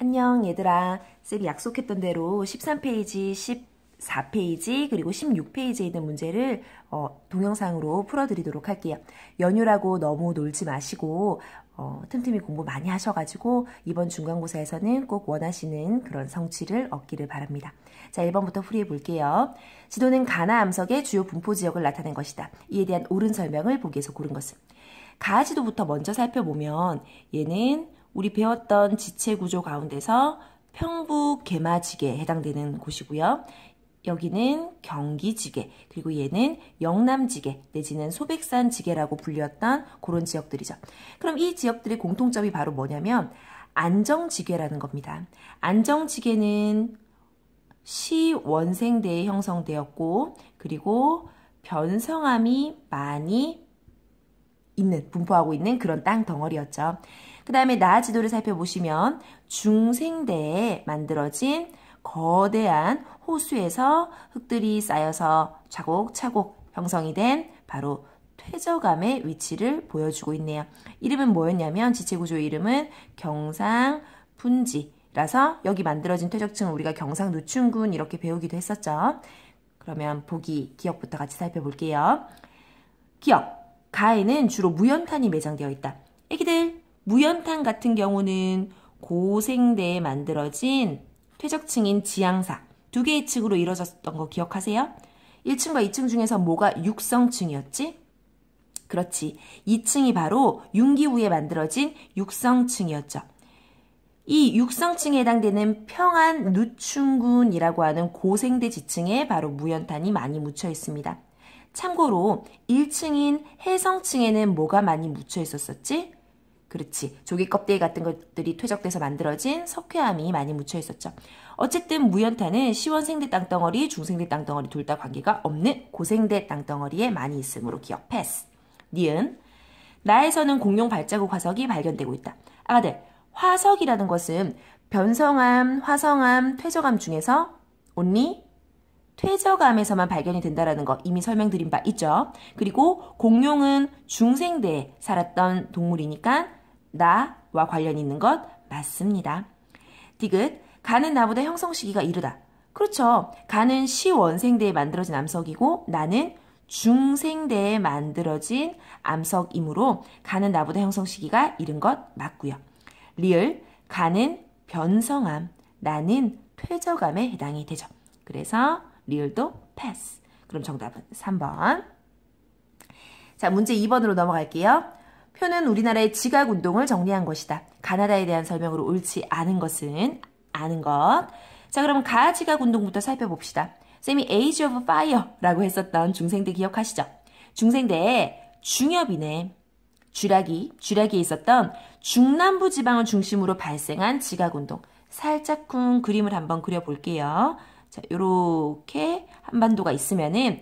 안녕 얘들아. 쌤이 약속했던 대로 13페이지, 14페이지, 그리고 16페이지에 있는 문제를 동영상으로 풀어드리도록 할게요. 연휴라고 너무 놀지 마시고 틈틈이 공부 많이 하셔가지고 이번 중간고사에서는 꼭 원하시는 그런 성취를 얻기를 바랍니다. 자, 1번부터 풀이해 볼게요. 지도는 가나 암석의 주요 분포 지역을 나타낸 것이다. 이에 대한 옳은 설명을 보기에서 고른 것은? 가나 지도부터 먼저 살펴보면 얘는 우리 배웠던 지체구조 가운데서 평북 개마지계에 해당되는 곳이고요. 여기는 경기지계, 그리고 얘는 영남지계 내지는 소백산지계라고 불렸던 그런 지역들이죠. 그럼 이 지역들의 공통점이 바로 뭐냐면 안정지계라는 겁니다. 안정지계는 시원생대에 형성되었고, 그리고 변성암이 많이 분포하고 있는 그런 땅 덩어리였죠. 그 다음에 나아 지도를 살펴보시면 중생대에 만들어진 거대한 호수에서 흙들이 쌓여서 차곡차곡 형성이 된 바로 퇴적암의 위치를 보여주고 있네요. 이름은 뭐였냐면 지체구조의 이름은 경상분지라서 여기 만들어진 퇴적층을 우리가 경상누춘군 이렇게 배우기도 했었죠. 그러면 보기, 기억부터 같이 살펴볼게요. 기억. 가에는 주로 무연탄이 매장되어 있다. 애기들, 무연탄 같은 경우는 고생대에 만들어진 퇴적층인 지향사 두 개의 층으로 이루어졌던 거 기억하세요? 1층과 2층 중에서 뭐가 육성층이었지? 그렇지. 2층이 바로 융기후에 만들어진 육성층이었죠. 이 육성층에 해당되는 평안누춘군이라고 하는 고생대 지층에 바로 무연탄이 많이 묻혀 있습니다. 참고로 1층인 해성층에는 뭐가 많이 묻혀 있었었지? 그렇지. 조개 껍데기 같은 것들이 퇴적돼서 만들어진 석회암이 많이 묻혀 있었죠. 어쨌든 무연탄은 시원생대 땅덩어리, 중생대 땅덩어리 둘 다 관계가 없는 고생대 땅덩어리에 많이 있으므로 기억 패스. 니은. 나에서는 공룡 발자국 화석이 발견되고 있다. 아가들, 화석이라는 것은 변성암, 화성암, 퇴적암 중에서 only 퇴적암에서만 발견이 된다는 거 이미 설명드린 바 있죠. 그리고 공룡은 중생대에 살았던 동물이니까 나와 관련이 있는 것 맞습니다. 디귿, 가는 나보다 형성 시기가 이르다. 그렇죠. 가는 시원생대에 만들어진 암석이고 나는 중생대에 만들어진 암석이므로 가는 나보다 형성 시기가 이른 것 맞고요. 리을, 가는 변성암, 나는 퇴적암에 해당이 되죠. 그래서 리을도 패스. 그럼 정답은 3번. 자, 문제 2번으로 넘어갈게요. 표는 우리나라의 지각운동을 정리한 것이다. 가나다에 대한 설명으로 옳지 않은 것은 아는 것. 자, 그럼 가지각운동부터 살펴봅시다. 쌤이 Age of Fire라고 했었던 중생대 기억하시죠? 중생대에 중엽이네. 쥐라기에 있었던 중남부 지방을 중심으로 발생한 지각운동. 살짝쿵 그림을 한번 그려볼게요. 자, 요렇게 한반도가 있으면은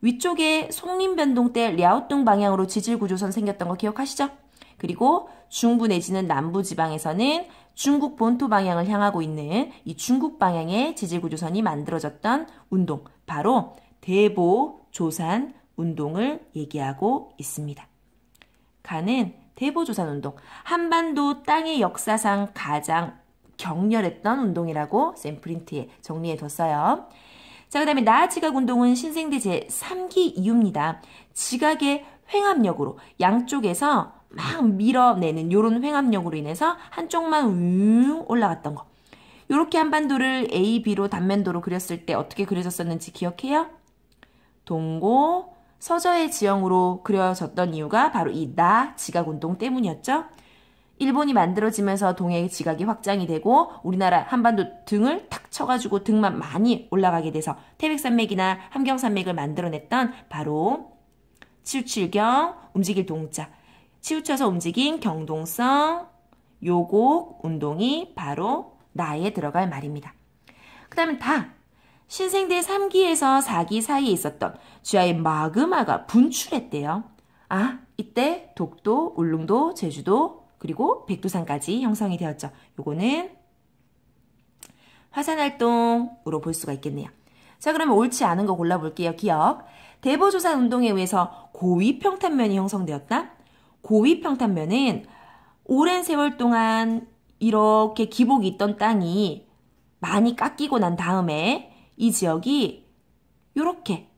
위쪽에 송림변동 때 랴오뚱 방향으로 지질구조선 생겼던 거 기억하시죠? 그리고 중부 내지는 남부 지방에서는 중국 본토 방향을 향하고 있는 이 중국 방향의 지질구조선이 만들어졌던 운동, 바로 대보조산 운동을 얘기하고 있습니다. 가는 대보조산 운동, 한반도 땅의 역사상 가장 격렬했던 운동이라고 쌤 프린트에 정리해뒀어요. 자, 그 다음에 나지각 운동은 신생대 제3기 이후입니다. 지각의 횡압력으로 양쪽에서 막 밀어내는 이런 횡압력으로 인해서 한쪽만 올라갔던 거. 이렇게 한반도를 A, B로 단면도로 그렸을 때 어떻게 그려졌었는지 기억해요? 동고, 서저의 지형으로 그려졌던 이유가 바로 이 나지각 운동 때문이었죠. 일본이 만들어지면서 동해의 지각이 확장이 되고 우리나라 한반도 등을 탁 쳐가지고 등만 많이 올라가게 돼서 태백산맥이나 함경산맥을 만들어냈던 바로 치우칠경, 움직일 동자, 치우쳐서 움직인 경동성, 요곡 운동이 바로 나에 들어갈 말입니다. 그 다음에 다 신생대 3기에서 4기 사이에 있었던 쥐하의 마그마가 분출했대요. 아, 이때 독도, 울릉도, 제주도, 그리고 백두산까지 형성이 되었죠. 요거는 화산활동으로 볼 수가 있겠네요. 자, 그러면 옳지 않은 거 골라볼게요. 기억. 대보조산 운동에 의해서 고위평탄면이 형성되었다. 고위평탄면은 오랜 세월 동안 이렇게 기복이 있던 땅이 많이 깎이고 난 다음에 이 지역이 이렇게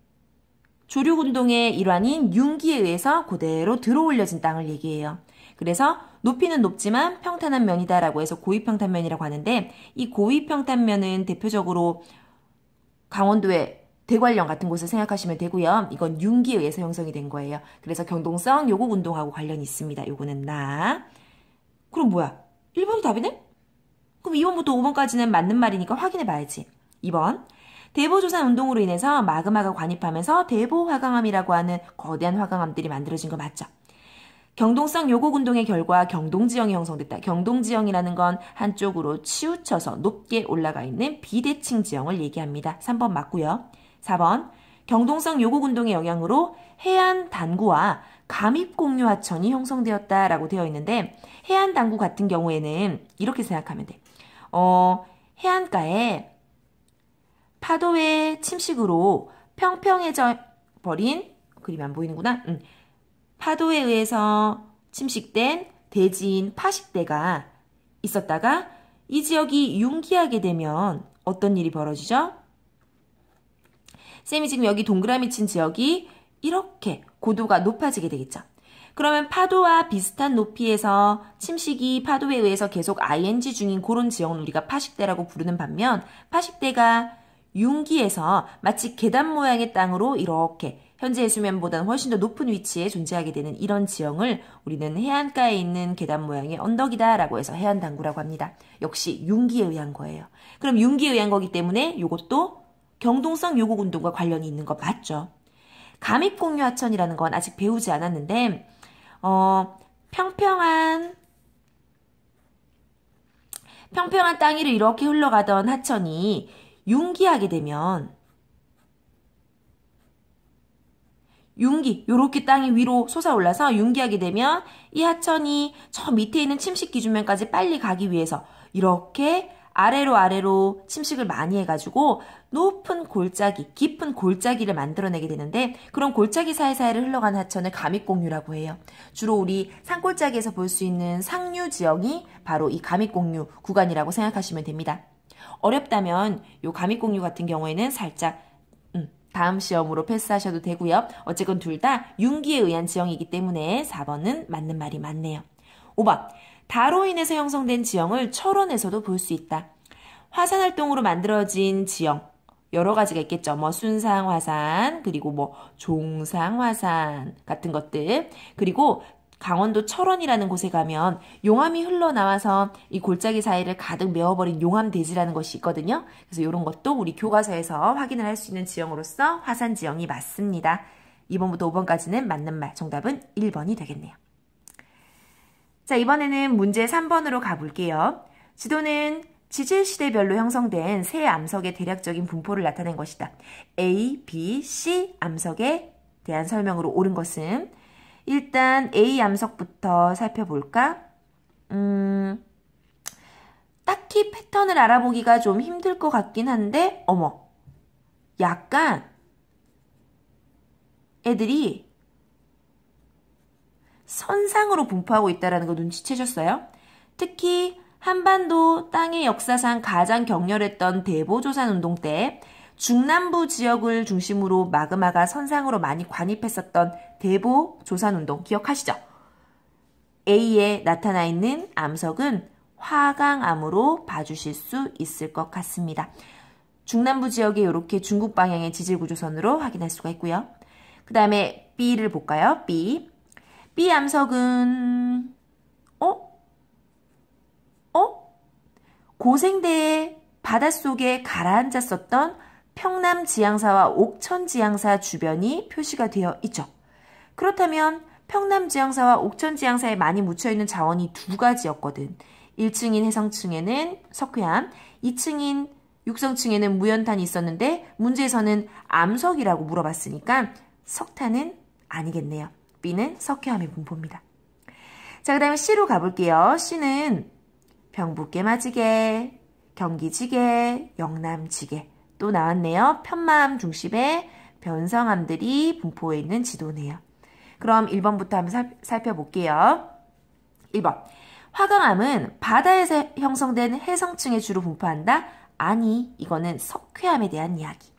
조류운동의 일환인 융기에 의해서 그대로 들어올려진 땅을 얘기해요. 그래서 높이는 높지만 평탄한 면이다라고 해서 고위평탄면이라고 하는데 이 고위평탄면은 대표적으로 강원도의 대관령 같은 곳을 생각하시면 되고요. 이건 융기에 의해서 형성이 된 거예요. 그래서 경동성 요곡운동하고 관련이 있습니다. 요거는 나. 그럼 뭐야? 1번이 답이네? 그럼 2번부터 5번까지는 맞는 말이니까 확인해 봐야지. 2번. 대보조산 운동으로 인해서 마그마가 관입하면서 대보화강암이라고 하는 거대한 화강암들이 만들어진 거 맞죠? 경동성 요곡 운동의 결과 경동지형이 형성됐다. 경동지형이라는 건 한쪽으로 치우쳐서 높게 올라가 있는 비대칭 지형을 얘기합니다. 3번 맞고요. 4번. 경동성 요곡 운동의 영향으로 해안 단구와 감입공유 하천이 형성되었다라고 되어 있는데 해안 단구 같은 경우에는 이렇게 생각하면 돼. 해안가에 파도의 침식으로 평평해져 버린 그림이 안 보이는구나. 파도에 의해서 침식된 대지인 파식대가 있었다가 이 지역이 융기하게 되면 어떤 일이 벌어지죠? 쌤이 지금 여기 동그라미 친 지역이 이렇게 고도가 높아지게 되겠죠. 그러면 파도와 비슷한 높이에서 침식이 파도에 의해서 계속 ing 중인 그런 지역을 우리가 파식대라고 부르는 반면 파식대가 융기에서 마치 계단 모양의 땅으로 이렇게 현재 해수면보다는 훨씬 더 높은 위치에 존재하게 되는 이런 지형을 우리는 해안가에 있는 계단 모양의 언덕이다라고 해서 해안단구라고 합니다. 역시 융기에 의한 거예요. 그럼 융기에 의한 거기 때문에 이것도 경동성 요곡운동과 관련이 있는 거 맞죠? 감입공유 하천이라는 건 아직 배우지 않았는데 평평한 땅 위를 이렇게 흘러가던 하천이 융기하게 되면 요렇게 땅이 위로 솟아올라서 융기하게 되면 이 하천이 저 밑에 있는 침식 기준면까지 빨리 가기 위해서 이렇게 아래로 침식을 많이 해가지고 높은 골짜기, 깊은 골짜기를 만들어내게 되는데 그런 골짜기 사이사이를 흘러가는 하천을 감입공유라고 해요. 주로 우리 산골짜기에서 볼 수 있는 상류 지역이 바로 이 감입공유 구간이라고 생각하시면 됩니다. 어렵다면 요 감입공유 같은 경우에는 살짝 다음 시험으로 패스하셔도 되고요. 어쨌건 둘 다 융기에 의한 지형이기 때문에 4번은 맞는 말이 맞네요. 5번. 다로 인해서 형성된 지형을 철원에서도 볼 수 있다. 화산활동으로 만들어진 지형 여러 가지가 있겠죠. 뭐 순상화산 그리고 뭐 종상화산 같은 것들 그리고 강원도 철원이라는 곳에 가면 용암이 흘러나와서 이 골짜기 사이를 가득 메워버린 용암대지라는 것이 있거든요. 그래서 이런 것도 우리 교과서에서 확인을 할 수 있는 지형으로서 화산 지형이 맞습니다. 2번부터 5번까지는 맞는 말, 정답은 1번이 되겠네요. 자, 이번에는 문제 3번으로 가볼게요. 지도는 지질시대별로 형성된 세 암석의 대략적인 분포를 나타낸 것이다. A, B, C 암석에 대한 설명으로 옳은 것은 일단 A 암석부터 살펴볼까? 딱히 패턴을 알아보기가 좀 힘들 것 같긴 한데 어머, 약간 애들이 선상으로 분포하고 있다는 거 눈치채셨어요? 특히 한반도 땅의 역사상 가장 격렬했던 대보조산운동 때 중남부 지역을 중심으로 마그마가 선상으로 많이 관입했었던 대보조산운동 기억하시죠? A에 나타나 있는 암석은 화강암으로 봐주실 수 있을 것 같습니다. 중남부 지역에 이렇게 중국 방향의 지질구조선으로 확인할 수가 있고요. 그 다음에 B를 볼까요? B 암석은 고생대의 바닷속에 가라앉았었던 평남지향사와 옥천지향사 주변이 표시가 되어 있죠. 그렇다면 평남지향사와 옥천지향사에 많이 묻혀있는 자원이 두 가지였거든. 1층인 해성층에는 석회암, 2층인 육성층에는 무연탄이 있었는데 문제에서는 암석이라고 물어봤으니까 석탄은 아니겠네요. B는 석회암의 분포입니다. 자, 그 다음에 C로 가볼게요. C는 병북깨마지개, 경기지개, 영남지개 또 나왔네요. 편마암 중심의 변성암들이 분포해 있는 지도네요. 그럼 1번부터 한번 살펴볼게요. 1번. 화강암은 바다에서 형성된 해성층에 주로 분포한다? 아니, 이거는 석회암에 대한 이야기.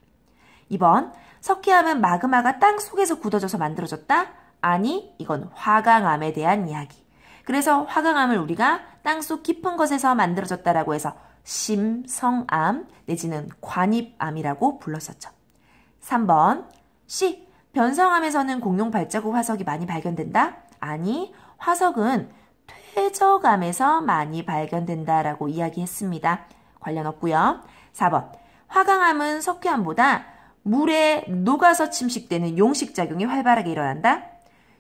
2번, 석회암은 마그마가 땅 속에서 굳어져서 만들어졌다? 아니, 이건 화강암에 대한 이야기. 그래서 화강암을 우리가 땅속 깊은 곳에서 만들어졌다라고 해서 심성암 내지는 관입암이라고 불렀었죠. 3번, C. 변성암에서는 공룡 발자국 화석이 많이 발견된다? 아니, 화석은 퇴적암에서 많이 발견된다라고 이야기했습니다. 관련 없고요. 4번, 화강암은 석회암보다 물에 녹아서 침식되는 용식작용이 활발하게 일어난다?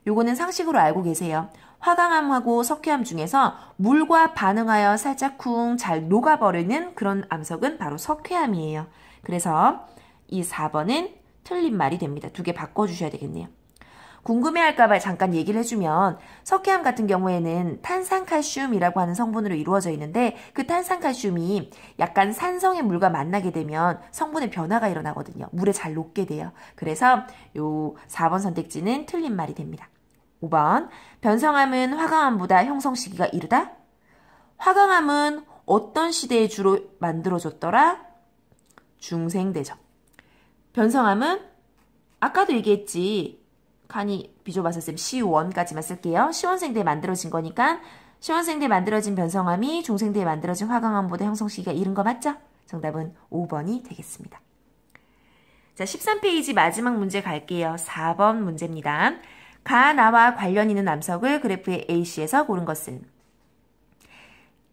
요거는 상식으로 알고 계세요. 화강암하고 석회암 중에서 물과 반응하여 살짝 쿵 잘 녹아버리는 그런 암석은 바로 석회암이에요. 그래서 이 4번은 틀린 말이 됩니다. 두 개 바꿔주셔야 되겠네요. 궁금해할까봐 잠깐 얘기를 해주면 석회암 같은 경우에는 탄산칼슘이라고 하는 성분으로 이루어져 있는데 그 탄산칼슘이 약간 산성의 물과 만나게 되면 성분의 변화가 일어나거든요. 물에 잘 녹게 돼요. 그래서 요 4번 선택지는 틀린 말이 됩니다. 5번, 변성암은 화강암보다 형성 시기가 이르다? 화강암은 어떤 시대에 주로 만들어졌더라? 중생대죠. 변성암은 아까도 얘기했지. 칸이 비좁아서 쌤 C1까지만 쓸게요. 시원생 때에 만들어진 거니까 시원생 때에 만들어진 변성암이 중생 때에 만들어진 화강암보다 형성 시기가 이른 거 맞죠? 정답은 5번이 되겠습니다. 자, 13페이지 마지막 문제 갈게요. 4번 문제입니다. 가나와 관련 있는 암석을 그래프의 A씨에서 고른 것은?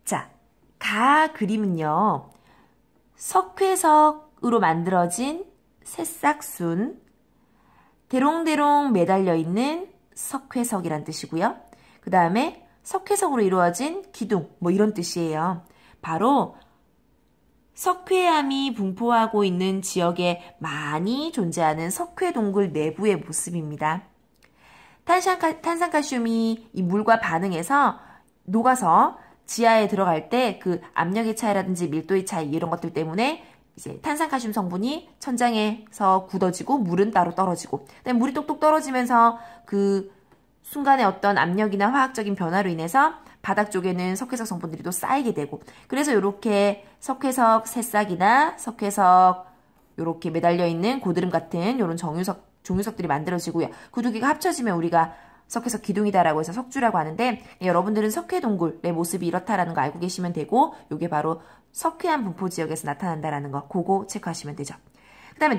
자, 가 그림은요. 석회석으로 만들어진 새싹순, 대롱대롱 매달려 있는 석회석이란 뜻이고요. 그 다음에 석회석으로 이루어진 기둥, 뭐 이런 뜻이에요. 바로 석회암이 분포하고 있는 지역에 많이 존재하는 석회동굴 내부의 모습입니다. 탄산칼슘이 이 물과 반응해서 녹아서 지하에 들어갈 때 그 압력의 차이라든지 밀도의 차이 이런 것들 때문에 이제 탄산칼슘 성분이 천장에서 굳어지고 물은 따로 떨어지고 그다음에 물이 똑똑 떨어지면서 그 순간에 어떤 압력이나 화학적인 변화로 인해서 바닥 쪽에는 석회석 성분들이 또 쌓이게 되고 그래서 이렇게 석회석 새싹이나 석회석 이렇게 매달려 있는 고드름 같은 이런 종유석들이 만들어지고요. 그 두 개가 합쳐지면 우리가 석회석 기둥이다라고 해서 석주라고 하는데 여러분들은 석회동굴의 모습이 이렇다라는 거 알고 계시면 되고 이게 바로 석회암 분포 지역에서 나타난다라는 거 그거 체크하시면 되죠. 그 다음에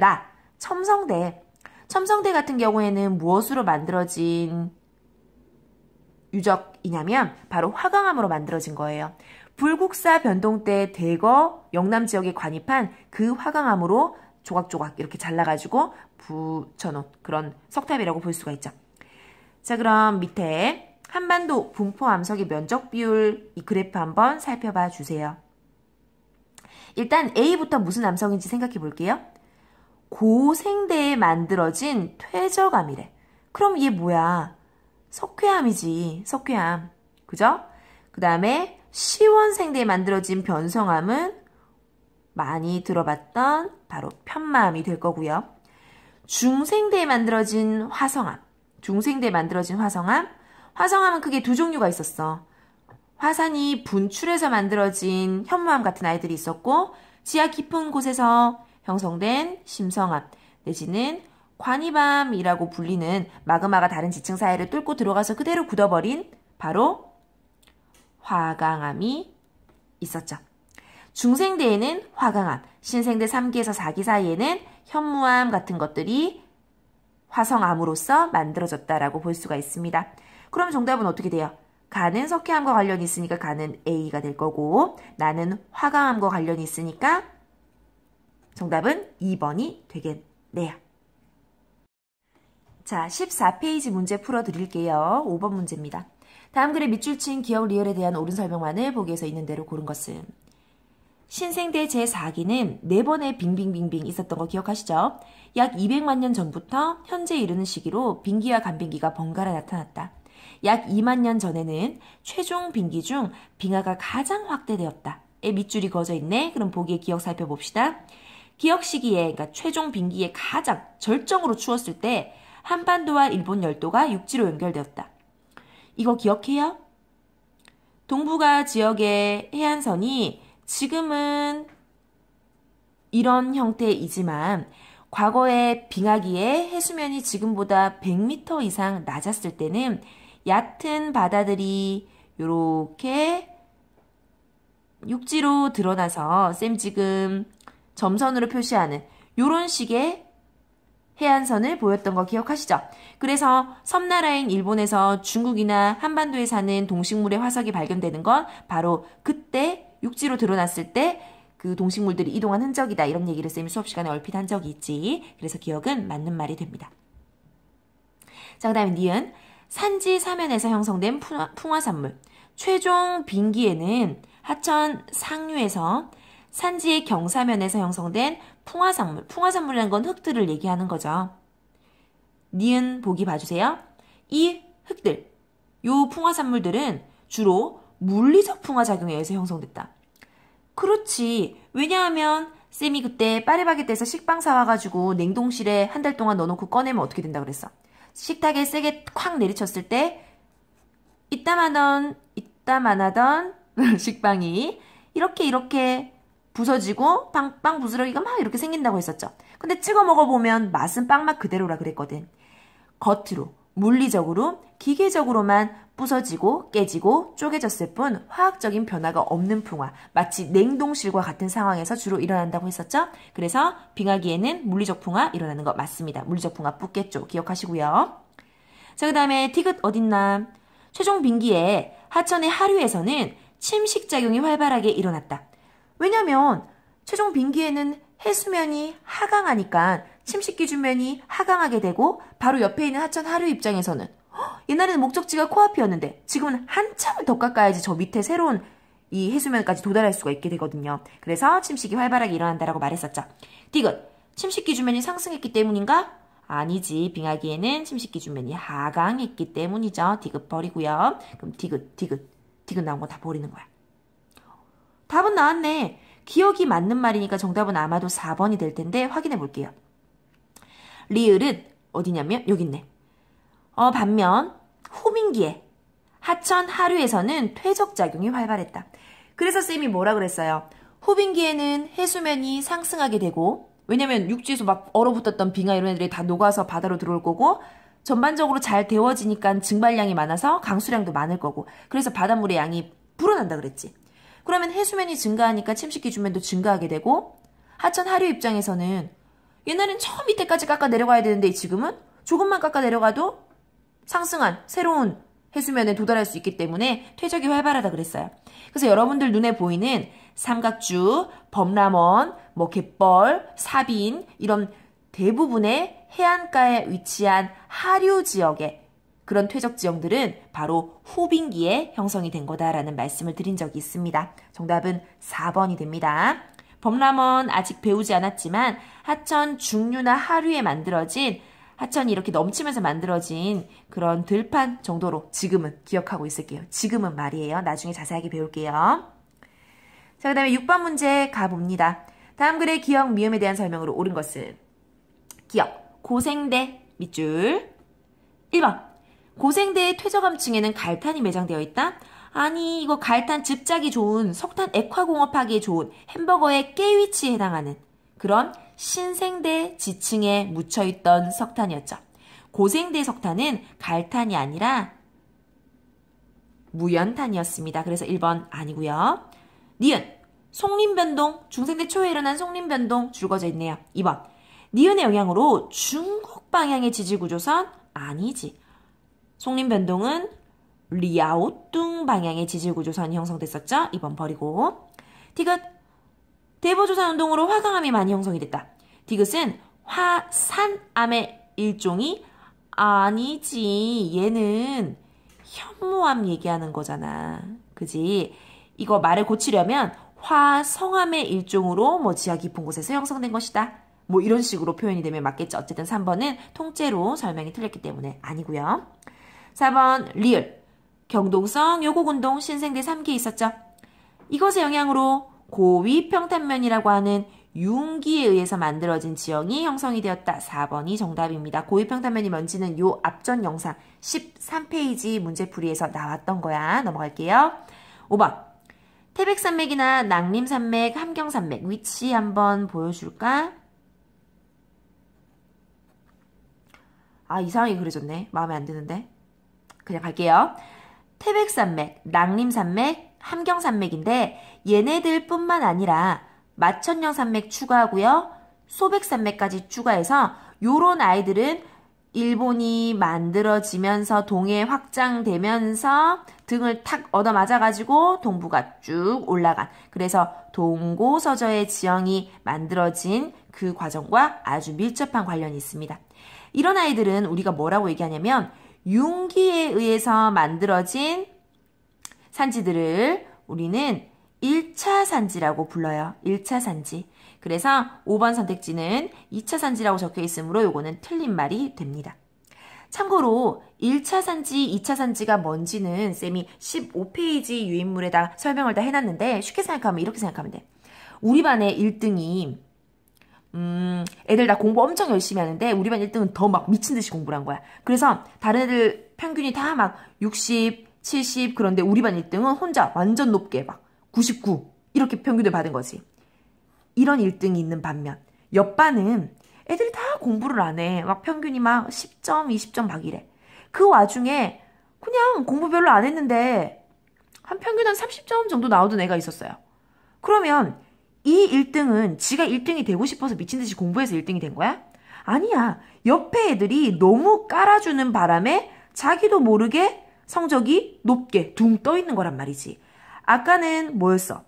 첨성대. 첨성대 같은 경우에는 무엇으로 만들어진 유적이냐면 바로 화강암으로 만들어진 거예요. 불국사 변동 때 대거 영남 지역에 관입한 그 화강암으로 조각조각 이렇게 잘라가지고 붙여놓은 그런 석탑이라고 볼 수가 있죠. 자, 그럼 밑에 한반도 분포 암석의 면적 비율 이 그래프 한번 살펴봐 주세요. 일단 A부터 무슨 암석인지 생각해 볼게요. 고생대에 만들어진 퇴적암이래. 그럼 이게 뭐야? 석회암이지. 석회암. 그죠? 그 다음에 시원생대에 만들어진 변성암은 많이 들어봤던 바로 편마암이 될 거고요. 중생대에 만들어진 화성암. 중생대에 만들어진 화성암. 화성암은 크게 두 종류가 있었어. 화산이 분출해서 만들어진 현무암 같은 아이들이 있었고 지하 깊은 곳에서 형성된 심성암 내지는 관입암이라고 불리는 마그마가 다른 지층 사이를 뚫고 들어가서 그대로 굳어버린 바로 화강암이 있었죠. 중생대에는 화강암, 신생대 3기에서 4기 사이에는 현무암 같은 것들이 화성암으로서 만들어졌다라고 볼 수가 있습니다. 그럼 정답은 어떻게 돼요? 가는 석회암과 관련이 있으니까 가는 A가 될 거고 나는 화강암과 관련이 있으니까 정답은 2번이 되겠네요. 자, 14페이지 문제 풀어드릴게요. 5번 문제입니다. 다음 글의 밑줄 친 기억 리얼에 대한 옳은 설명만을 보기에서 있는 대로 고른 것은? 신생대 제4기는 4번의 빙빙빙빙 있었던 거 기억하시죠? 약 200만 년 전부터 현재 이르는 시기로 빙기와 간빙기가 번갈아 나타났다. 약 2만 년 전에는 최종 빙기 중 빙하가 가장 확대되었다. 의 밑줄이 그어져 있네. 그럼 보기의 기억 살펴봅시다. 기억 시기에, 그러니까 최종 빙기에 가장 절정으로 추웠을 때 한반도와 일본 열도가 육지로 연결되었다. 이거 기억해요? 동북아 지역의 해안선이 지금은 이런 형태이지만 과거에 빙하기에 해수면이 지금보다 100m 이상 낮았을 때는 얕은 바다들이 이렇게 육지로 드러나서 쌤 지금 점선으로 표시하는 이런 식의 해안선을 보였던 거 기억하시죠? 그래서 섬나라인 일본에서 중국이나 한반도에 사는 동식물의 화석이 발견되는 건 바로 그때 육지로 드러났을 때 그 동식물들이 이동한 흔적이다. 이런 얘기를 쌤이 수업 시간에 얼핏 한 적이 있지. 그래서 기억은 맞는 말이 됩니다. 자, 그 다음에 니은. 산지 사면에서 형성된 풍화산물. 최종 빙기에는 하천 상류에서 산지의 경사면에서 형성된 풍화산물. 풍화산물이라는 건 흙들을 얘기하는 거죠. 니은 보기 봐주세요. 이 흙들, 요 풍화산물들은 주로 물리적 풍화작용에 의해서 형성됐다. 그렇지. 왜냐하면 쌤이 그때 파리바게뜨에서 식빵 사와가지고 냉동실에 한 달 동안 넣어놓고 꺼내면 어떻게 된다 그랬어? 식탁에 세게 콱 내리쳤을 때 이따만하던 식빵이 이렇게 부서지고 빵 부스러기가 막 이렇게 생긴다고 했었죠. 근데 찍어 먹어보면 맛은 빵맛 그대로라 그랬거든. 겉으로 물리적으로 기계적으로만 부서지고 깨지고 쪼개졌을 뿐 화학적인 변화가 없는 풍화, 마치 냉동실과 같은 상황에서 주로 일어난다고 했었죠. 그래서 빙하기에는 물리적 풍화 일어나는 거 맞습니다. 물리적 풍화 뿌겠죠. 기억하시고요. 자, 그 다음에 디귿 어딨나? 최종 빙기에 하천의 하류에서는 침식작용이 활발하게 일어났다. 왜냐면 최종 빙기에는 해수면이 하강하니까 침식기준면이 하강하게 되고 바로 옆에 있는 하천 하류 입장에서는 옛날에는 목적지가 코앞이었는데 지금은 한참을 더 깎아야지 저 밑에 새로운 이 해수면까지 도달할 수가 있게 되거든요. 그래서 침식이 활발하게 일어난다라고 말했었죠. 디귿, 침식기준면이 상승했기 때문인가? 아니지. 빙하기에는 침식기준면이 하강했기 때문이죠. 디귿 버리고요. 그럼 디귿 나온 거 다 버리는 거야. 답은 나왔네. 기억이 맞는 말이니까 정답은 아마도 4번이 될 텐데 확인해 볼게요. 리을은 어디냐면 여기 있네. 반면 후빙기에 하천 하류에서는 퇴적작용이 활발했다. 그래서 쌤이 뭐라 그랬어요? 후빙기에는 해수면이 상승하게 되고 왜냐면 육지에서 막 얼어붙었던 빙하 이런 애들이 다 녹아서 바다로 들어올 거고 전반적으로 잘 데워지니까 증발량이 많아서 강수량도 많을 거고 그래서 바닷물의 양이 불어난다 그랬지. 그러면 해수면이 증가하니까 침식기준면도 증가하게 되고 하천 하류 입장에서는 옛날엔 저 밑에까지 깎아 내려가야 되는데 지금은 조금만 깎아 내려가도 상승한 새로운 해수면에 도달할 수 있기 때문에 퇴적이 활발하다 그랬어요. 그래서 여러분들 눈에 보이는 삼각주, 범람원, 갯벌, 사빈 이런 대부분의 해안가에 위치한 하류 지역의 그런 퇴적 지형들은 바로 후빙기에 형성이 된 거다라는 말씀을 드린 적이 있습니다. 정답은 4번이 됩니다. 범람원 아직 배우지 않았지만 하천 중류나 하류에 만들어진 하천이 이렇게 넘치면서 만들어진 그런 들판 정도로 지금은 기억하고 있을게요. 지금은 말이에요. 나중에 자세하게 배울게요. 자, 그 다음에 6번 문제 가봅니다. 다음 글의 기억, 미음에 대한 설명으로 옳은 것은 기억, 고생대 밑줄 1번 고생대의 퇴적암층에는 갈탄이 매장되어 있다? 아니 이거 갈탄 즙작이 좋은 석탄 액화공업하기에 좋은 햄버거의 깨위치에 해당하는 그런 신생대 지층에 묻혀있던 석탄이었죠. 고생대 석탄은 갈탄이 아니라 무연탄이었습니다. 그래서 1번 아니고요. 니은 송림변동 중생대 초에 일어난 송림변동 줄거져 있네요. 2번 니은의 영향으로 중국 방향의 지질구조선 아니지. 송림변동은 리아오뚱 방향의 지질구조선이 형성됐었죠. 2번 버리고 디귿 대보조산운동으로 화강암이 많이 형성이 됐다. 디귿은 화산암의 일종이 아니지. 얘는 현무암 얘기하는 거잖아. 그지? 이거 말을 고치려면 화성암의 일종으로 지하 깊은 곳에서 형성된 것이다. 이런 식으로 표현이 되면 맞겠죠. 어쨌든 3번은 통째로 설명이 틀렸기 때문에 아니고요. 4번 리을 경동성 요곡운동 신생대 3기에 있었죠. 이것의 영향으로 고위평탄면이라고 하는 융기에 의해서 만들어진 지형이 형성이 되었다. 4번이 정답입니다. 고위평탄면이 뭔지는 요 앞전 영상 13페이지 문제풀이에서 나왔던 거야. 넘어갈게요. 5번. 태백산맥이나 낭림산맥, 함경산맥 위치 한번 보여줄까? 아, 이상하게 그려졌네. 마음에 안 드는데. 그냥 갈게요. 태백산맥, 낭림산맥, 함경산맥인데 얘네들 뿐만 아니라 마천령산맥 추가하고요. 소백산맥까지 추가해서 요런 아이들은 일본이 만들어지면서 동해 확장되면서 등을 탁 얻어맞아가지고 동부가 쭉 올라간, 그래서 동고서저의 지형이 만들어진 그 과정과 아주 밀접한 관련이 있습니다. 이런 아이들은 우리가 뭐라고 얘기하냐면 융기에 의해서 만들어진 산지들을 우리는 1차 산지라고 불러요. 1차 산지. 그래서 5번 선택지는 2차 산지라고 적혀 있으므로 요거는 틀린 말이 됩니다. 참고로 1차 산지, 2차 산지가 뭔지는 쌤이 15페이지 유인물에다 설명을 다 해놨는데 쉽게 생각하면 이렇게 생각하면 돼. 우리 반의 1등이 애들 다 공부 엄청 열심히 하는데 우리 반 1등은 더 막 미친 듯이 공부를 한 거야. 그래서 다른 애들 평균이 다 막 60, 70 그런데 우리 반 1등은 혼자 완전 높게 막 99 이렇게 평균을 받은 거지. 이런 1등이 있는 반면 옆반은 애들이 다 공부를 안 해. 막 평균이 막 10점, 20점 막 이래. 그 와중에 그냥 공부 별로 안 했는데 한 평균 한 30점 정도 나오던 애가 있었어요. 그러면 이 1등은 지가 1등이 되고 싶어서 미친 듯이 공부해서 1등이 된 거야? 아니야. 옆에 애들이 너무 깔아주는 바람에 자기도 모르게 성적이 높게 둥 떠 있는 거란 말이지. 아까는 뭐였어?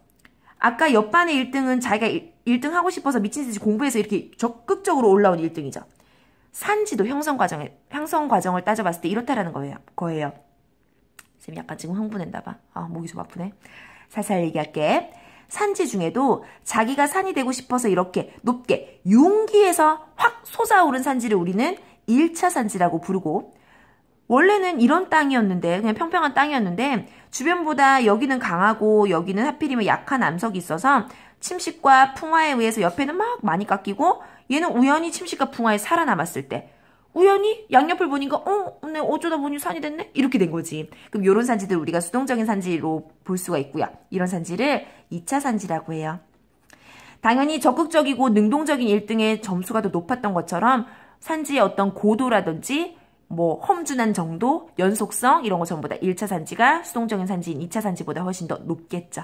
아까 옆반의 1등은 자기가 1등 하고 싶어서 미친 듯이 공부해서 이렇게 적극적으로 올라온 1등이죠. 산지도 형성 과정을 따져봤을 때 이렇다라는 거예요. 쌤 약간 지금 흥분했나 봐. 아, 목이 좀 아프네. 살살 얘기할게. 산지 중에도 자기가 산이 되고 싶어서 이렇게 높게 융기에서 확 솟아오른 산지를 우리는 1차 산지라고 부르고, 원래는 이런 땅이었는데 그냥 평평한 땅이었는데 주변보다 여기는 강하고 여기는 하필이면 약한 암석이 있어서 침식과 풍화에 의해서 옆에는 막 많이 깎이고 얘는 우연히 침식과 풍화에 살아남았을 때 우연히 양옆을 보니까 네, 어쩌다 보니 산이 됐네? 이렇게 된 거지. 그럼 이런 산지들 우리가 수동적인 산지로 볼 수가 있고요. 이런 산지를 2차 산지라고 해요. 당연히 적극적이고 능동적인 1등의 점수가 더 높았던 것처럼 산지의 어떤 고도라든지 뭐 험준한 정도, 연속성 이런 거 전부 다 1차 산지가 수동적인 산지인 2차 산지보다 훨씬 더 높겠죠.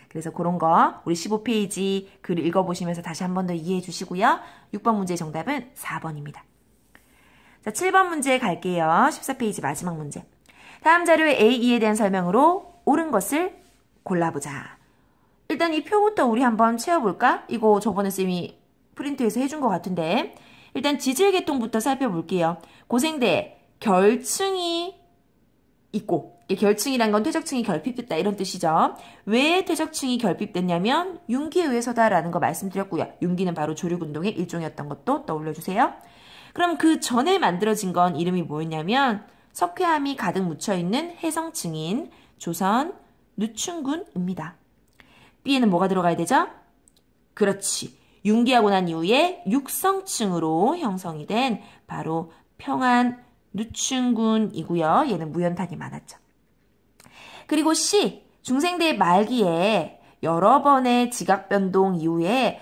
그래서 그런 거 우리 15페이지 글 읽어보시면서 다시 한 번 더 이해해 주시고요. 6번 문제의 정답은 4번입니다. 자, 7번 문제 갈게요. 14페이지 마지막 문제. 다음 자료의 A, E에 대한 설명으로 옳은 것을 골라보자. 일단 이 표부터 우리 한번 채워볼까? 이거 저번에 쌤이 프린트해서 해준 것 같은데 일단 지질계통부터 살펴볼게요. 고생대 결층이 있고, 결층이란 건 퇴적층이 결핍됐다 이런 뜻이죠. 왜 퇴적층이 결핍됐냐면 융기에 의해서다라는 거 말씀드렸고요. 융기는 바로 조류운동의 일종이었던 것도 떠올려주세요. 그럼 그 전에 만들어진 건 이름이 뭐였냐면 석회암이 가득 묻혀있는 해성층인 조선 누춘군입니다. B에는 뭐가 들어가야 되죠? 그렇지. 융기하고 난 이후에 육성층으로 형성이 된 바로 평안 누춘군이고요. 얘는 무연탄이 많았죠. 그리고 C, 중생대 말기에 여러 번의 지각변동 이후에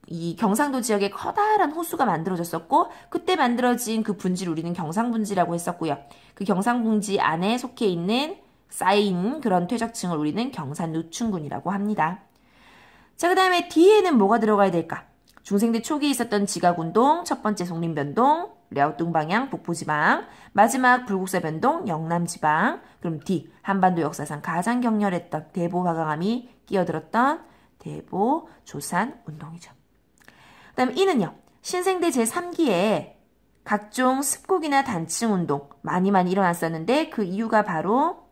이 경상도 지역에 커다란 호수가 만들어졌었고 그때 만들어진 그 분지를 우리는 경상분지라고 했었고요. 그 경상분지 안에 속해 있는 쌓인 그런 퇴적층을 우리는 경산누춘군이라고 합니다. 자, 그 다음에 D에는 뭐가 들어가야 될까? 중생대 초기에 있었던 지각운동, 첫 번째 송림변동, 랴오뚱 방향 북부지방, 마지막 불국사 변동 영남지방. 그럼 D, 한반도 역사상 가장 격렬했던 대보화강암이 끼어들었던 대보 조산 운동이죠. 그 다음 E는요. 신생대 제3기에 각종 습곡이나 단층 운동 많이 일어났었는데 그 이유가 바로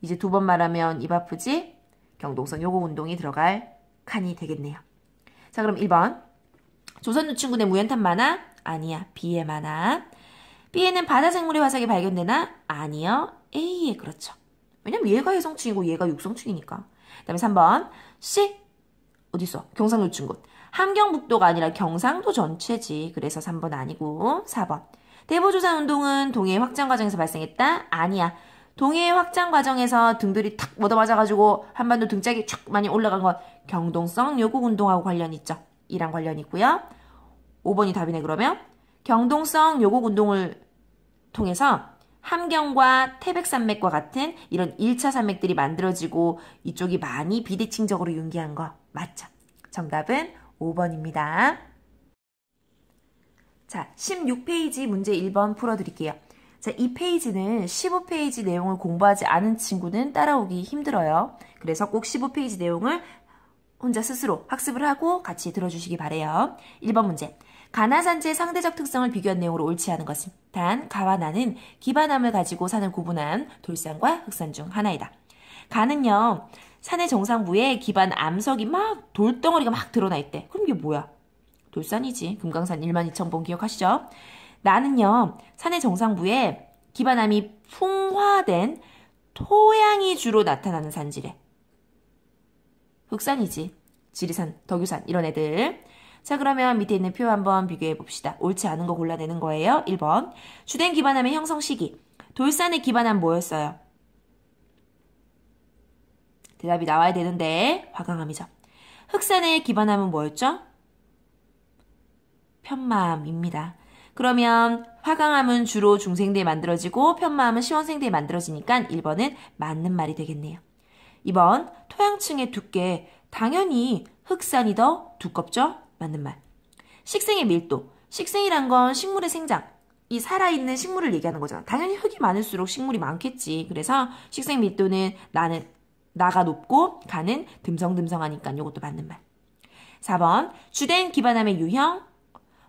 이제 두 번 말하면 입 아프지? 경동성 요고 운동이 들어갈 칸이 되겠네요. 자, 그럼 1번. 조선누춘군에 무연탄 많아? 아니야. B에 많아. B에는 바다생물의 화석이 발견되나? 아니요. A에 그렇죠. 왜냐면 얘가 해성층이고 얘가 육성층이니까. 그 다음에 3번. C. 어딨어? 경상누춘군. 함경북도가 아니라 경상도 전체지. 그래서 3번 아니고 4번. 대보조산 운동은 동해 확장 과정에서 발생했다? 아니야. 동해의 확장 과정에서 등들이 탁 얻어맞아가지고 한반도 등짝이 촥 많이 올라간 건 경동성 요국 운동하고 관련이 있죠. 이랑 관련이 있고요. 5번이 답이네. 그러면 경동성 요국 운동을 통해서 함경과 태백산맥과 같은 이런 1차 산맥들이 만들어지고 이쪽이 많이 비대칭적으로 융기한 거 맞죠? 정답은 5번입니다. 자, 16페이지 문제 1번 풀어드릴게요. 자, 이 페이지는 15페이지 내용을 공부하지 않은 친구는 따라오기 힘들어요. 그래서 꼭 15페이지 내용을 혼자 스스로 학습을 하고 같이 들어주시기 바래요. 1번 문제. 가나산지의 상대적 특성을 비교한 내용으로 옳지 않은 것은 단, 가와 나는 기반암을 가지고 산을 구분한 돌산과 흑산 중 하나이다. 가는요, 산의 정상부에 기반 암석이 막 돌덩어리가 막 드러나 있대. 그럼 이게 뭐야? 돌산이지. 금강산 12,000번 기억하시죠? 나는요, 산의 정상부에 기반암이 풍화된 토양이 주로 나타나는 산지래. 흑산이지. 지리산, 덕유산 이런 애들. 자, 그러면 밑에 있는 표 한번 비교해 봅시다. 옳지 않은 거 골라내는 거예요. 1번. 주된 기반암의 형성 시기. 돌산의 기반암 뭐였어요? 대답이 나와야 되는데 화강암이죠. 흑산의 기반암은 뭐였죠? 편마암입니다. 그러면 화강암은 주로 중생대에 만들어지고 편마암은 시원생대에 만들어지니까 1번은 맞는 말이 되겠네요. 2번. 토양층의 두께. 당연히 흑산이 더 두껍죠? 맞는 말. 식생의 밀도. 식생이란 건 식물의 생장. 이 살아있는 식물을 얘기하는 거잖아. 당연히 흙이 많을수록 식물이 많겠지. 그래서 식생 밀도는 나가 높고 가는 듬성듬성하니까 이것도 맞는 말. 4번. 주된 기반암의 유형.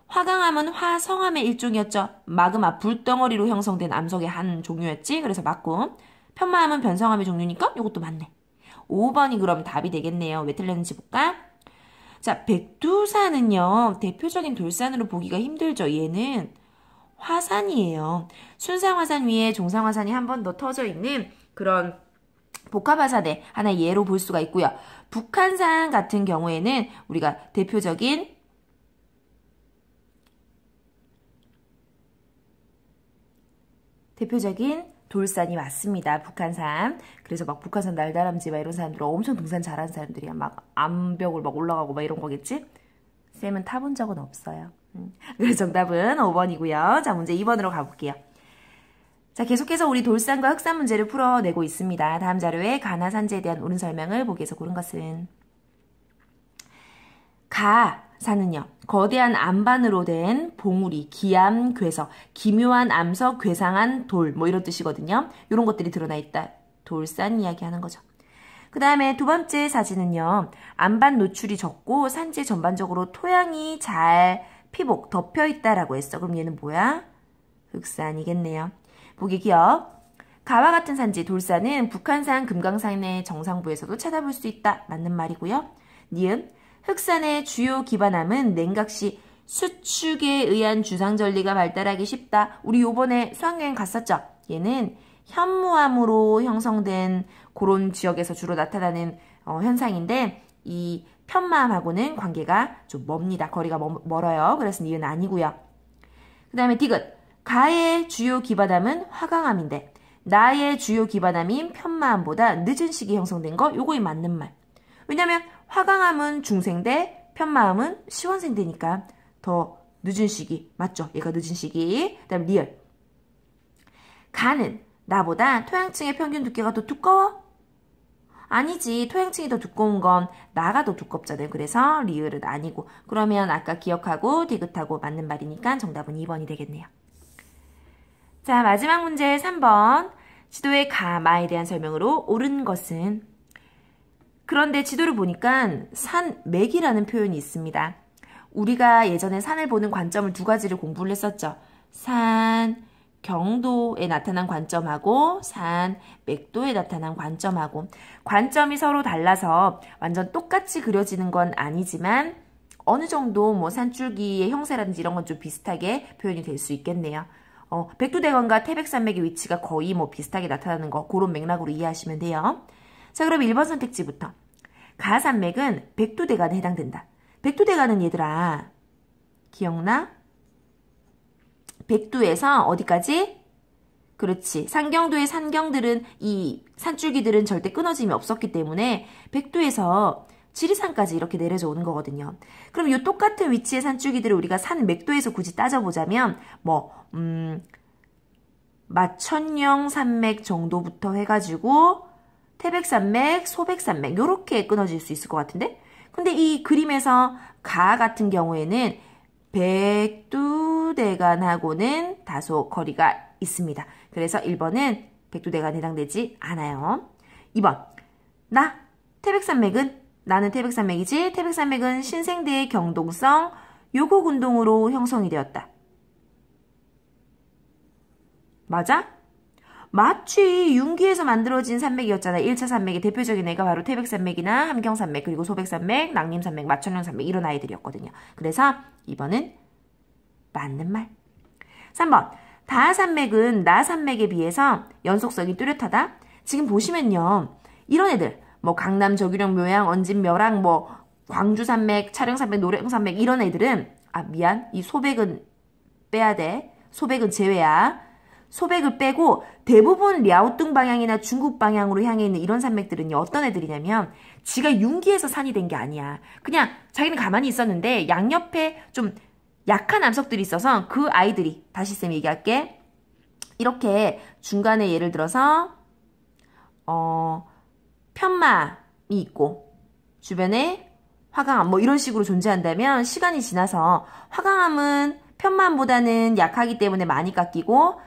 화강암은 화성암의 일종이었죠. 마그마 불덩어리로 형성된 암석의 한 종류였지. 그래서 맞고. 편마암은 변성암의 종류니까 이것도 맞네. 5번이 그럼 답이 되겠네요. 왜 틀렸는지 볼까? 자, 백두산은요. 대표적인 돌산으로 보기가 힘들죠. 얘는 화산이에요. 순상화산 위에 종상화산이 한 번 더 터져 있는 그런 복합화산의 하나의 예로 볼 수가 있고요. 북한산 같은 경우에는 우리가 대표적인 돌산이 맞습니다. 북한산. 그래서 막 북한산 날다람쥐 막 이런 사람들 엄청 등산 잘하는 사람들이야. 막 암벽을 막 올라가고 막 이런 거겠지? 쌤은 타본 적은 없어요. 그래서 정답은 5번이고요. 자, 문제 2번으로 가볼게요. 자, 계속해서 우리 돌산과 흑산 문제를 풀어내고 있습니다. 다음 자료에 가나산지에 대한 옳은 설명을 보기 위해서 고른 것은 가산은요. 거대한 암반으로 된 봉우리, 기암, 괴석, 기묘한 암석, 괴상한 돌 뭐 이런 뜻이거든요. 이런 것들이 드러나 있다. 돌산 이야기하는 거죠. 그 다음에 두 번째 사진은요. 암반 노출이 적고 산지 전반적으로 토양이 잘 피복, 덮여있다라고 했어. 그럼 얘는 뭐야? 흑산이겠네요. 보기 기억. 가와 같은 산지, 돌산은 북한산, 금강산의 정상부에서도 찾아볼 수 있다. 맞는 말이고요. 니은. 흑산의 주요 기반암은 냉각시 수축에 의한 주상절리가 발달하기 쉽다. 우리 요번에 수학여행 갔었죠? 얘는 현무암으로 형성된 그런 지역에서 주로 나타나는 현상인데 이 편마암하고는 관계가 좀 멉니다. 거리가 멀어요. 그래서 니은 아니고요. 그 다음에 디귿. 가의 주요 기반암은 화강암인데 나의 주요 기반암인 편마암보다 늦은 시기에 형성된 거 요거이 맞는 말. 왜냐면 화강암은 중생대, 편마암은 시원생대니까 더 늦은 시기. 맞죠? 얘가 늦은 시기. 그 다음 리을. 가는 나보다 토양층의 평균 두께가 더 두꺼워? 아니지. 토양층이 더 두꺼운 건 나가 더 두껍잖아요. 그래서 리을은 아니고. 그러면 아까 기억하고 디귿하고 맞는 말이니까 정답은 2번이 되겠네요. 자, 마지막 문제 3번. 지도의 가마에 대한 설명으로 옳은 것은 그런데 지도를 보니까 산맥이라는 표현이 있습니다. 우리가 예전에 산을 보는 관점을 두 가지를 공부를 했었죠. 산 경도에 나타난 관점하고 산 맥도에 나타난 관점하고 관점이 서로 달라서 완전 똑같이 그려지는 건 아니지만 어느 정도 뭐 산줄기의 형태라든지 이런 건 좀 비슷하게 표현이 될 수 있겠네요. 백두대간과 태백산맥의 위치가 거의 뭐 비슷하게 나타나는 거 그런 맥락으로 이해하시면 돼요. 자, 그럼 1번 선택지부터. 가산맥은 백두대간에 해당된다. 백두대간은 얘들아 기억나? 백두에서 어디까지? 그렇지. 상경도의 산경들은 이 산줄기들은 절대 끊어짐이 없었기 때문에 백두에서 지리산까지 이렇게 내려져 오는 거거든요. 그럼 이 똑같은 위치의 산줄기들을 우리가 산 맥도에서 굳이 따져보자면 마천령 산맥 정도부터 해가지고 태백산맥, 소백산맥 요렇게 끊어질 수 있을 것 같은데? 근데 이 그림에서 가 같은 경우에는 백두대간하고는 다소 거리가 있습니다. 그래서 1번은 백두대간에 해당되지 않아요. 2번 나는 태백산맥이지. 태백산맥은 신생대의 경동성 요곡운동으로 형성이 되었다. 맞아? 맞지. 융기에서 만들어진 산맥이었잖아. 1차 산맥의 대표적인 애가 바로 태백산맥이나 함경산맥, 그리고 소백산맥, 낭림산맥, 마천령산맥 이런 아이들이었거든요. 그래서 2번은 맞는 말. 3번 다하산맥은 나산맥에 비해서 연속성이 뚜렷하다. 지금 보시면요. 이런 애들 강남 저규령 묘양, 언진 묘랑 광주산맥, 촬영산맥, 노령산맥 이런 애들은 이 소백은 빼야 돼. 소백은 제외야. 소백을 빼고 대부분 랴오뚱 방향이나 중국 방향으로 향해 있는 이런 산맥들은요. 어떤 애들이냐면 지가 융기에서 산이 된 게 아니야. 그냥 자기는 가만히 있었는데 양옆에 좀 약한 암석들이 있어서 그 아이들이 다시 쌤 얘기할게. 이렇게 중간에 예를 들어서 편마이 있고 주변에 화강암 이런 식으로 존재한다면 시간이 지나서 화강암은 편마암보다는 약하기 때문에 많이 깎이고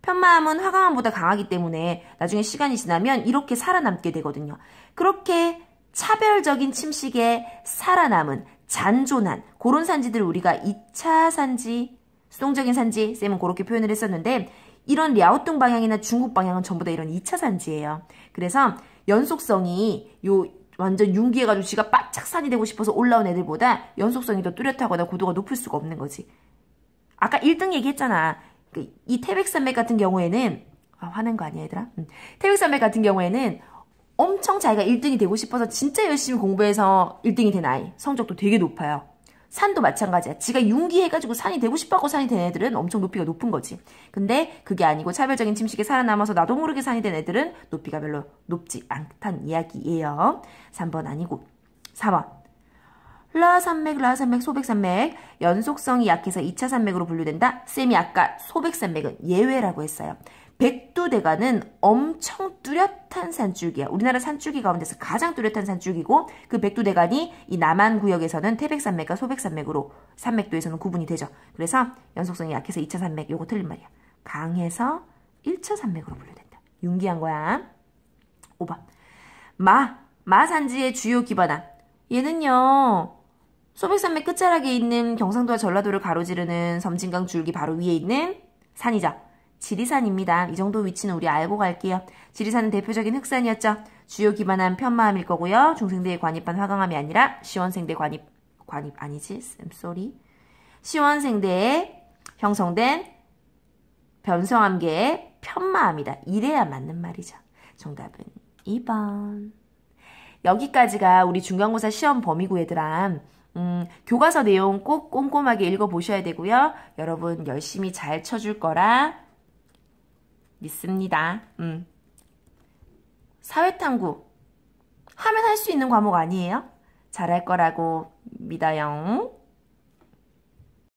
편마암은 화강암보다 강하기 때문에 나중에 시간이 지나면 이렇게 살아남게 되거든요. 그렇게 차별적인 침식에 살아남은 잔존한 그런 산지들을 우리가 2차 산지, 수동적인 산지 쌤은 그렇게 표현을 했었는데 이런 랴오뚱 방향이나 중국 방향은 전부 다 이런 2차 산지예요. 그래서 연속성이 완전 융기해가지고 지가 바짝 산이 되고 싶어서 올라온 애들보다 연속성이 더 뚜렷하거나 고도가 높을 수가 없는 거지. 아까 1등 얘기했잖아. 이 태백산맥 같은 경우에는 화낸 거 아니야 얘들아? 태백산맥 같은 경우에는 엄청 자기가 1등이 되고 싶어서 진짜 열심히 공부해서 1등이 된 아이. 성적도 되게 높아요. 산도 마찬가지야. 지가 융기해가지고 산이 되고 싶어하고 산이 된 애들은 엄청 높이가 높은 거지. 근데 그게 아니고 차별적인 침식에 살아남아서 나도 모르게 산이 된 애들은 높이가 별로 높지 않다는 이야기예요. 3번 아니고 4번. 라산맥, 소백산맥 연속성이 약해서 2차 산맥으로 분류된다. 쌤이 아까 소백산맥은 예외라고 했어요. 백두대간은 엄청 뚜렷한 산줄기야. 우리나라 산줄기 가운데서 가장 뚜렷한 산줄기고 그 백두대간이 이 남한 구역에서는 태백산맥과 소백산맥으로 산맥도에서는 구분이 되죠. 그래서 연속성이 약해서 2차 산맥 요거 틀린 말이야. 강해서 1차 산맥으로 분류된다. 융기한 거야. 5번 마산지의 주요 기반암. 얘는요. 소백산맥 끝자락에 있는 경상도와 전라도를 가로지르는 섬진강 줄기 바로 위에 있는 산이죠. 지리산입니다. 이 정도 위치는 우리 알고 갈게요. 지리산은 대표적인 흑산이었죠. 주요 기반암 편마암일 거고요. 중생대에 관입한 화강암이 아니라 시원생대 관입 아니지? 쏘리. 시원생대에 형성된 변성암계의 편마암이다. 이래야 맞는 말이죠. 정답은 2번. 여기까지가 우리 중간고사 시험 범위고 얘들아. 교과서 내용 꼭 꼼꼼하게 읽어보셔야 되고요. 여러분 열심히 잘 쳐줄 거라 믿습니다. 사회탐구 하면 할 수 있는 과목 아니에요? 잘할 거라고 믿어요.